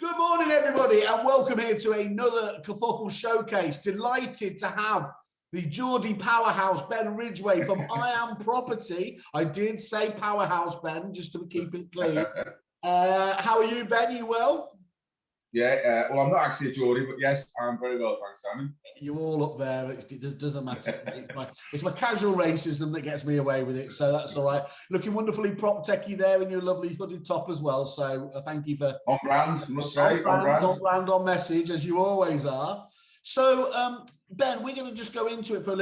Good morning, everybody, and welcome here to another Kerfuffle showcase. Delighted to have the Geordie powerhouse, Ben Ridgway from I Am Property. I did say powerhouse, Ben, just to keep it clean. How are you, Ben? You well? Yeah, well, I'm not actually a Geordie, but yes, I'm very well, thanks, Simon. You're all up there. It doesn't matter. It's my casual racism that gets me away with it, so that's all right. Looking wonderfully prop techy there in your lovely hooded top as well, so thank you for... On brand, must say, on brand. On brand, on message, as you always are. So, Ben, we're going to just go into it for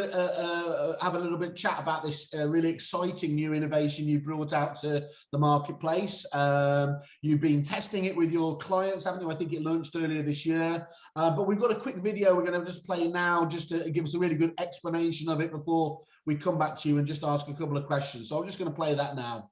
have a little bit of chat about this really exciting new innovation you brought out to the marketplace. You've been testing it with your clients, haven't you? I think it launched earlier this year. But we've got a quick video we're going to just play now just to give us a really good explanation of it before we come back to you and just ask a couple of questions. So I'm just going to play that now.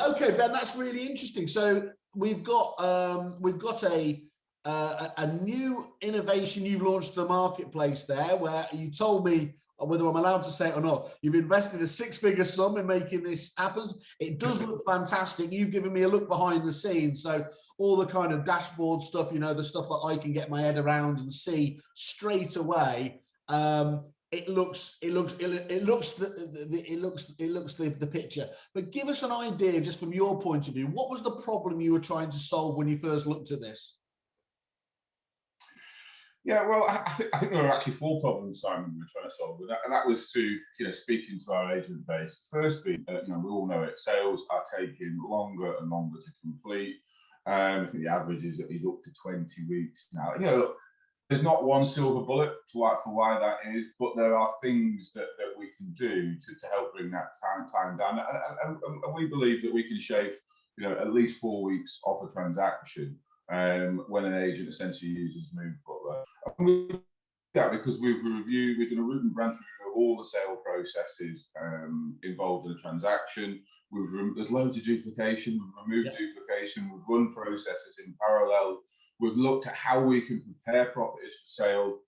Okay, Ben, that's really interesting. So we've got a new innovation you've launched to the marketplace there, where you told me, whether I'm allowed to say it or not, you've invested a six-figure sum in making this happen. It does look fantastic. You've given me a look behind the scenes, so all the kind of dashboard stuff, you know, the stuff that I can get my head around and see straight away. It looks the picture. But give us an idea, just from your point of view, what was the problem you were trying to solve when you first looked at this? Yeah, well, I think there were actually four problems, Simon, we were trying to solve, and that was to, speaking to our agent base. First being, we all know it, sales are taking longer and longer to complete. I think the average is up to 20 weeks now. there's not one silver bullet for why that is, but there are things that we can do to help bring that time down. And we believe that we can shave, at least 4 weeks off a transaction when an agent essentially uses MoveButler. And we do that because we've done a root and branch review of all the sale processes involved in a transaction. There's loads of duplication. We've removed duplication. We've run processes in parallel. We've looked at how we can prepare properties for sale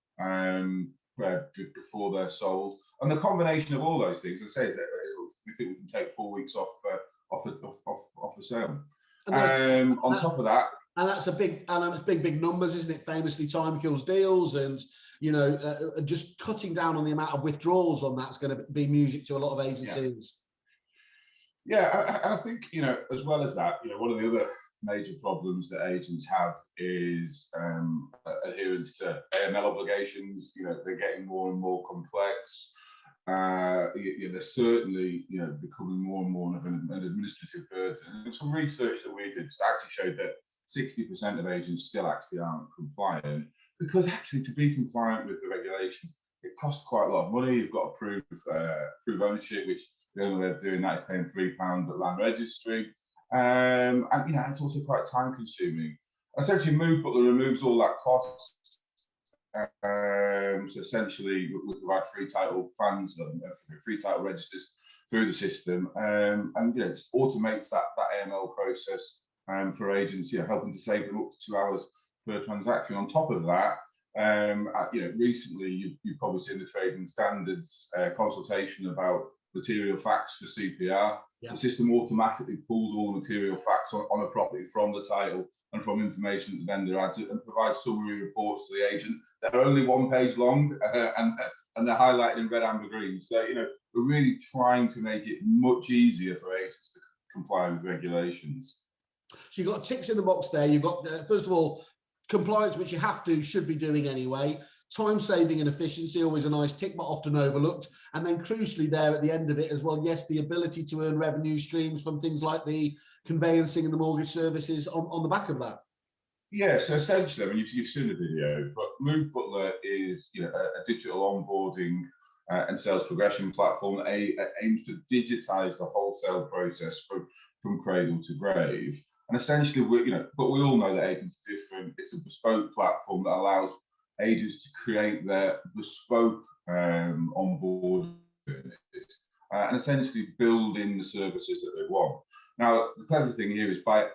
before they're sold, and the combination of all those things, I say, that we think we can take 4 weeks off a sale. On top of that, and that's big numbers, isn't it? Famously, time kills deals, and just cutting down on the amount of withdrawals on that's going to be music to a lot of agencies. Yeah, and I think as well as that, one of the other major problems that agents have is adherence to AML obligations. They're getting more and more complex. They're certainly becoming more and more of an administrative burden. And some research that we did actually showed that 60% of agents still actually aren't compliant, because actually to be compliant with the regulations, it costs quite a lot of money. You've got to prove ownership, which the only way of doing that is paying £3 at land registry. And it's also quite time consuming. Essentially, MoveButler removes all that cost. So essentially, we provide free title plans, free title registers through the system, and it automates that AML process for agents, helping to save them up to 2 hours per transaction. On top of that, recently you've probably seen the trading standards consultation about material facts for CPR. The system automatically pulls all the material facts on a property from the title and from information that the vendor adds it, and provides summary reports to the agent that are only 1 page long and they're highlighted in red, amber, green. So we're really trying to make it much easier for agents to comply with regulations. So you've got ticks in the box there. You've got first of all compliance, which you should be doing anyway. Time saving and efficiency, always a nice tick, but often overlooked. And then crucially there at the end of it as well, yes, the ability to earn revenue streams from things like the conveyancing and the mortgage services on the back of that. Yeah, so essentially, I mean, you've seen the video, but MoveButler is a digital onboarding and sales progression platform that aims to digitize the wholesale process from cradle to grave. And essentially, but we all know that agents are different. It's a bespoke platform that allows agents to create their bespoke onboarding and essentially build in the services that they want. Now, the clever thing here is by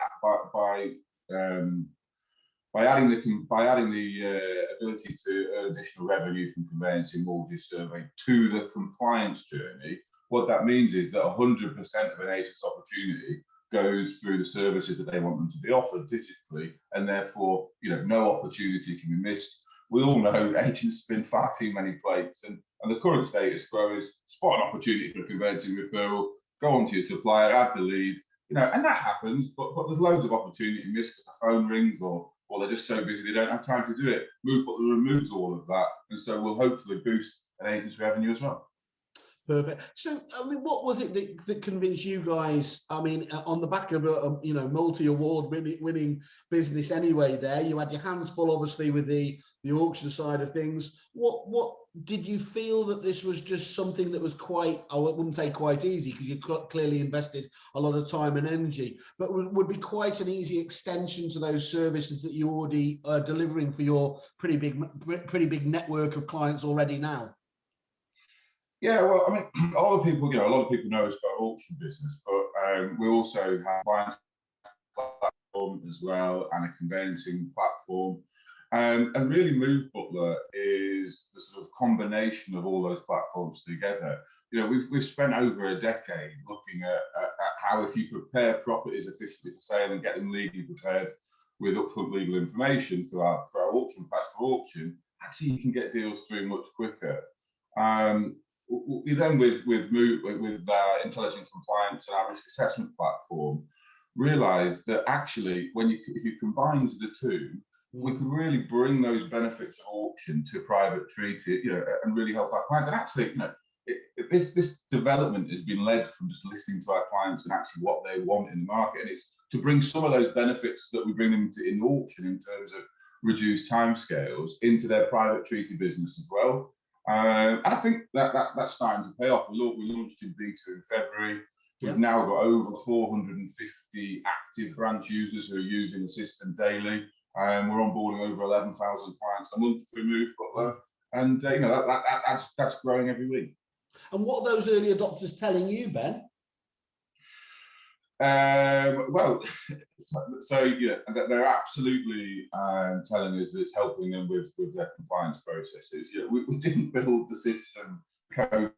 adding the ability to earn additional revenue from conveyancing, mortgage survey to the compliance journey, what that means is that 100% of an agent's opportunity goes through the services that they want them to be offered digitally, and therefore, no opportunity can be missed. We all know agents spin far too many plates, and the current status quo is spot an opportunity for a conveyancing referral, go onto your supplier, add the lead, and that happens, but there's loads of opportunity missed because the phone rings or they're just so busy they don't have time to do it. MoveButler removes all of that, and so we'll hopefully boost an agent's revenue as well. Perfect. So, I mean, what was it that convinced you guys? I mean, on the back of a multi-award winning business anyway, there you had your hands full, obviously, with the auction side of things. What did you feel that this was just something that was quite, I wouldn't say quite easy, because you clearly invested a lot of time and energy, but would be quite an easy extension to those services that you already are delivering for your pretty big network of clients already now? Yeah, well, I mean, a lot of people know us for our auction business, but we also have a client platform as well and a conveyancing platform. And really, MoveButler is the sort of combination of all those platforms together. We've spent over a decade looking at how, if you prepare properties efficiently for sale and get them legally prepared with upfront legal information for our auction platform, actually you can get deals through much quicker. We then, with our intelligent compliance and our risk assessment platform, realised that actually, if you combine the two, we could really bring those benefits of auction to private treaty, and really help our clients. And actually, this development has been led from just listening to our clients and actually what they want in the market, and it's to bring some of those benefits that we bring them to in auction in terms of reduced timescales into their private treaty business as well. And I think that's starting to pay off. We launched in beta in February. We've now got over 450 active branch users who are using the system daily. We're onboarding over 11,000 clients a month through MoveButler, and you know that's growing every week. And what are those early adopters telling you, Ben? Well, so yeah, they're absolutely telling us that it's helping them with their compliance processes. Yeah, we didn't build the system code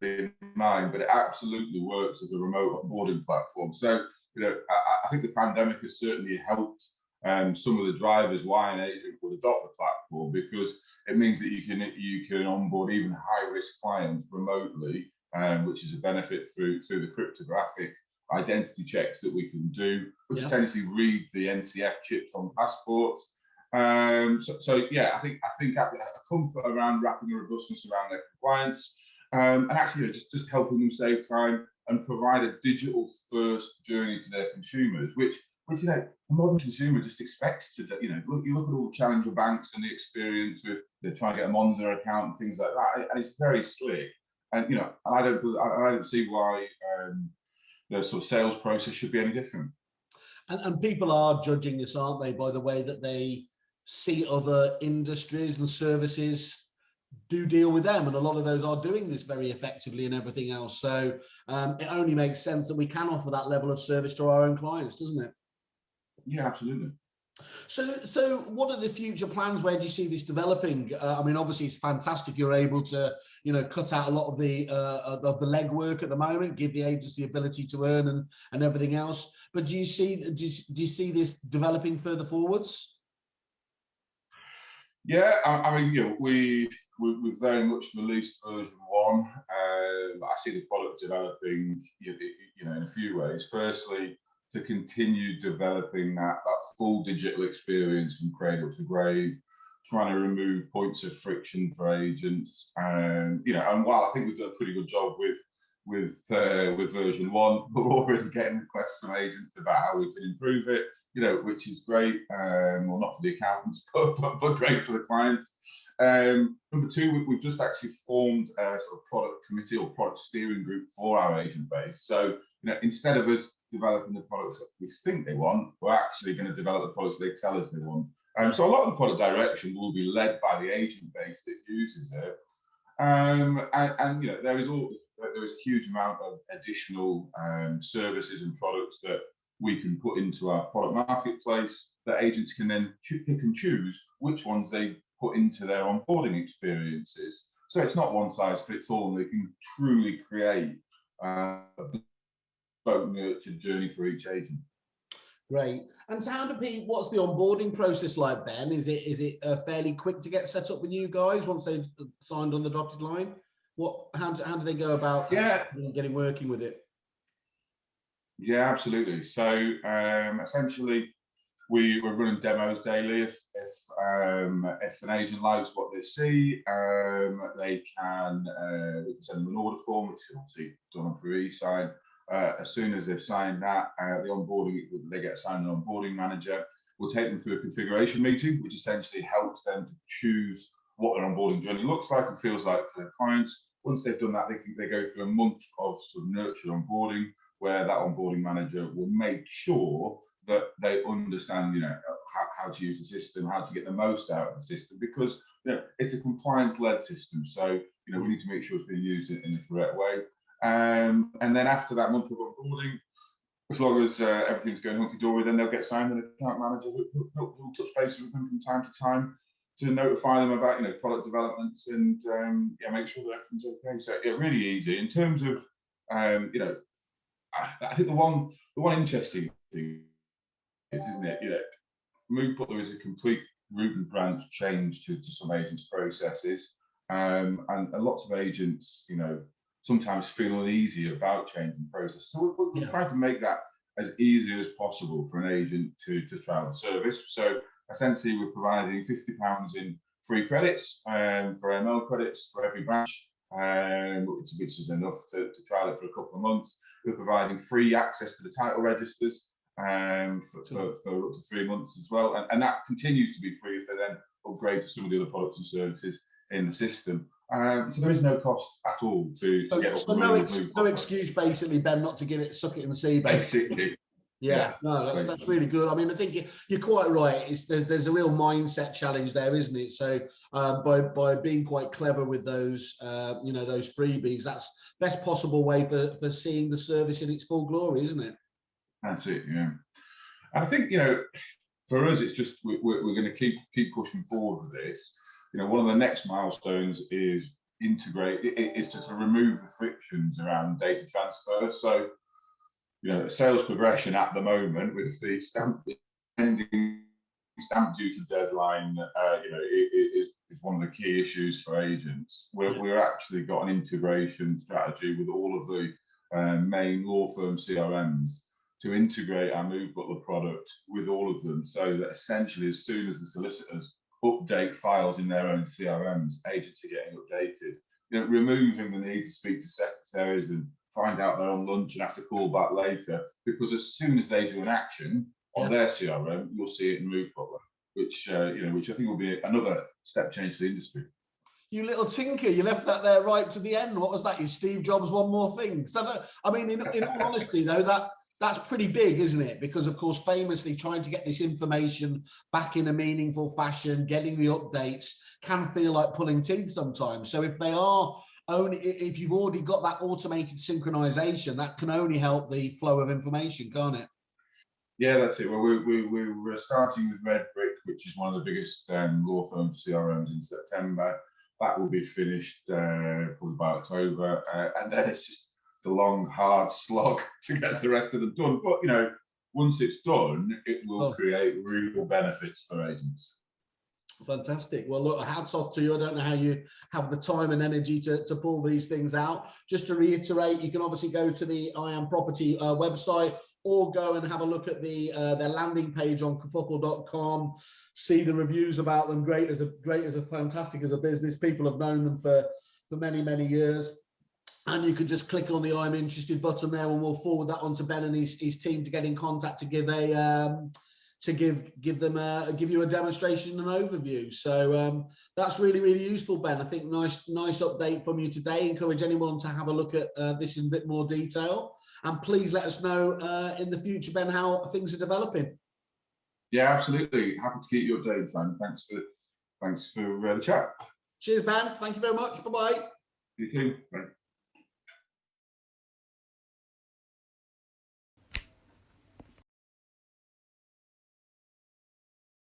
in mind, but it absolutely works as a remote onboarding platform. So, you know, I think the pandemic has certainly helped some of the drivers why an agent would adopt the platform, because it means that you can onboard even high-risk clients remotely, which is a benefit through the cryptographic identity checks that we can do, which essentially read the NCF chips on passports. So yeah, I think a comfort around wrapping a robustness around their compliance, and actually, you know, just helping them save time and provide a digital first journey to their consumers, which you know, a modern consumer just expects to, you know, you look at all the challenger banks and the experience with trying to get a Monzo account and things like that, and it's very slick. And you know, I don't see why the sort of sales process should be any different. And people are judging this, aren't they, by the way that they see other industries and services do deal with them, and a lot of those are doing this very effectively and everything else. So it only makes sense that we can offer that level of service to our own clients, doesn't it? Yeah, absolutely. So what are the future plans? Where do you see this developing? I mean, obviously it's fantastic you're able to, you know, cut out a lot of the legwork at the moment, give the agency ability to earn and everything else. But do you see this developing further forwards? Yeah, I mean, you know, we've very much released version 1. I see the product developing, you know, in a few ways. Firstly, to continue developing that full digital experience from cradle to grave, trying to remove points of friction for agents. You know, and while I think we've done a pretty good job with version 1, we're already getting requests from agents about how we can improve it, you know, which is great. Well, not for the accountants, but great for the clients. Number 2, we've just actually formed a sort of product committee or product steering group for our agent base. So, you know, instead of us developing the products that we think they want, we're actually going to develop the products they tell us they want. So a lot of the product direction will be led by the agent base that uses it. And you know, there is a huge amount of additional services and products that we can put into our product marketplace that agents can then pick and choose which ones they put into their onboarding experiences. So it's not one size fits all, and they can truly create a nurtured journey for each agent. Great. And so what's the onboarding process like, Ben? Is it fairly quick to get set up with you guys once they've signed on the dotted line? How do they go about getting working with it? Yeah, absolutely. So essentially, we're running demos daily. If an agent likes what they see, we can send them an order form, which is obviously done through e-sign. As soon as they've signed that, they get assigned an onboarding manager. We'll take them through a configuration meeting, which essentially helps them to choose what their onboarding journey looks like and feels like for their clients. Once they've done that, they go through a month of sort of nurtured onboarding, where that onboarding manager will make sure that they understand, you know, how to use the system, how to get the most out of the system, because, you know, it's a compliance-led system. So, you know, we need to make sure it's being used in the correct way. And then after that month of onboarding, as long as everything's going hunky-dory, then they'll get signed an account manager who'll touch base with them from time to time to notify them about, you know, product developments and make sure that everything's okay. So yeah, really easy. In terms of, you know, I think the one interesting thing is, isn't it? You know, MoveButler is a complete root and branch change to some agents' processes, and lots of agents, you know, sometimes feel uneasy about changing processes. So we're trying to make that as easy as possible for an agent to trial the service. So essentially, we're providing £50 in free credits for ML credits for every branch, which is enough to trial it for a couple of months. We're providing free access to the title registers for up to 3 months as well, and that continues to be free if they then upgrade to some of the other products and services in the system. So there is no cost at all to get up and running. No excuse, basically, Ben, not to give it, suck it and see, basically. Yeah, no, that's really good. I mean, I think you're quite right. There's a real mindset challenge there, isn't it? So by being quite clever with those, those freebies, that's best possible way for seeing the service in its full glory, isn't it? That's it. Yeah, I think for us, it's just we're going to keep pushing forward with this. One of the next milestones is is just to remove the frictions around data transfer. So sales progression at the moment with the ending stamp duty deadline, is one of the key issues for agents. We're actually got an integration strategy with all of the main law firm CRMs to integrate our MoveButler product with all of them, so that essentially as soon as the solicitors update files in their own CRMs, agents are getting updated. Removing the need to speak to secretaries and find out they're on lunch and have to call back later, because as soon as they do an action on their CRM, you'll see it in MoveButler, which I think will be another step change to the industry. You little tinker, you left that there right to the end. What was that? Your Steve Jobs one more thing. So in all honesty, though, that's pretty big, isn't it? Because of course, famously, trying to get this information back in a meaningful fashion, getting the updates can feel like pulling teeth sometimes. So if you've already got that automated synchronization, that can only help the flow of information, can't it? Yeah, that's it. Well, we're starting with Red Brick, which is one of the biggest law firm CRMs in September. That will be finished probably by October, and then it's a long, hard slog to get the rest of them done. But once it's done, it will create real benefits for agents. Fantastic. Well, look, hats off to you. I don't know how you have the time and energy to pull these things out. Just to reiterate, you can obviously go to the I Am Property website, or go and have a look at their landing page on kerfuffle.com. See the reviews about them. Great as a fantastic as a business. People have known them for many, many years. And you can just click on the I'm interested button there, and we'll forward that on to Ben and his team to get in contact to give you a demonstration and overview. So that's really, really useful, Ben. I think nice update from you today. Encourage anyone to have a look at this in a bit more detail, and please let us know in the future, Ben, how things are developing. Yeah, absolutely. Happy to keep you updated, Simon. Thanks for the chat. Cheers, Ben. Thank you very much. Bye-bye. You too. Bye.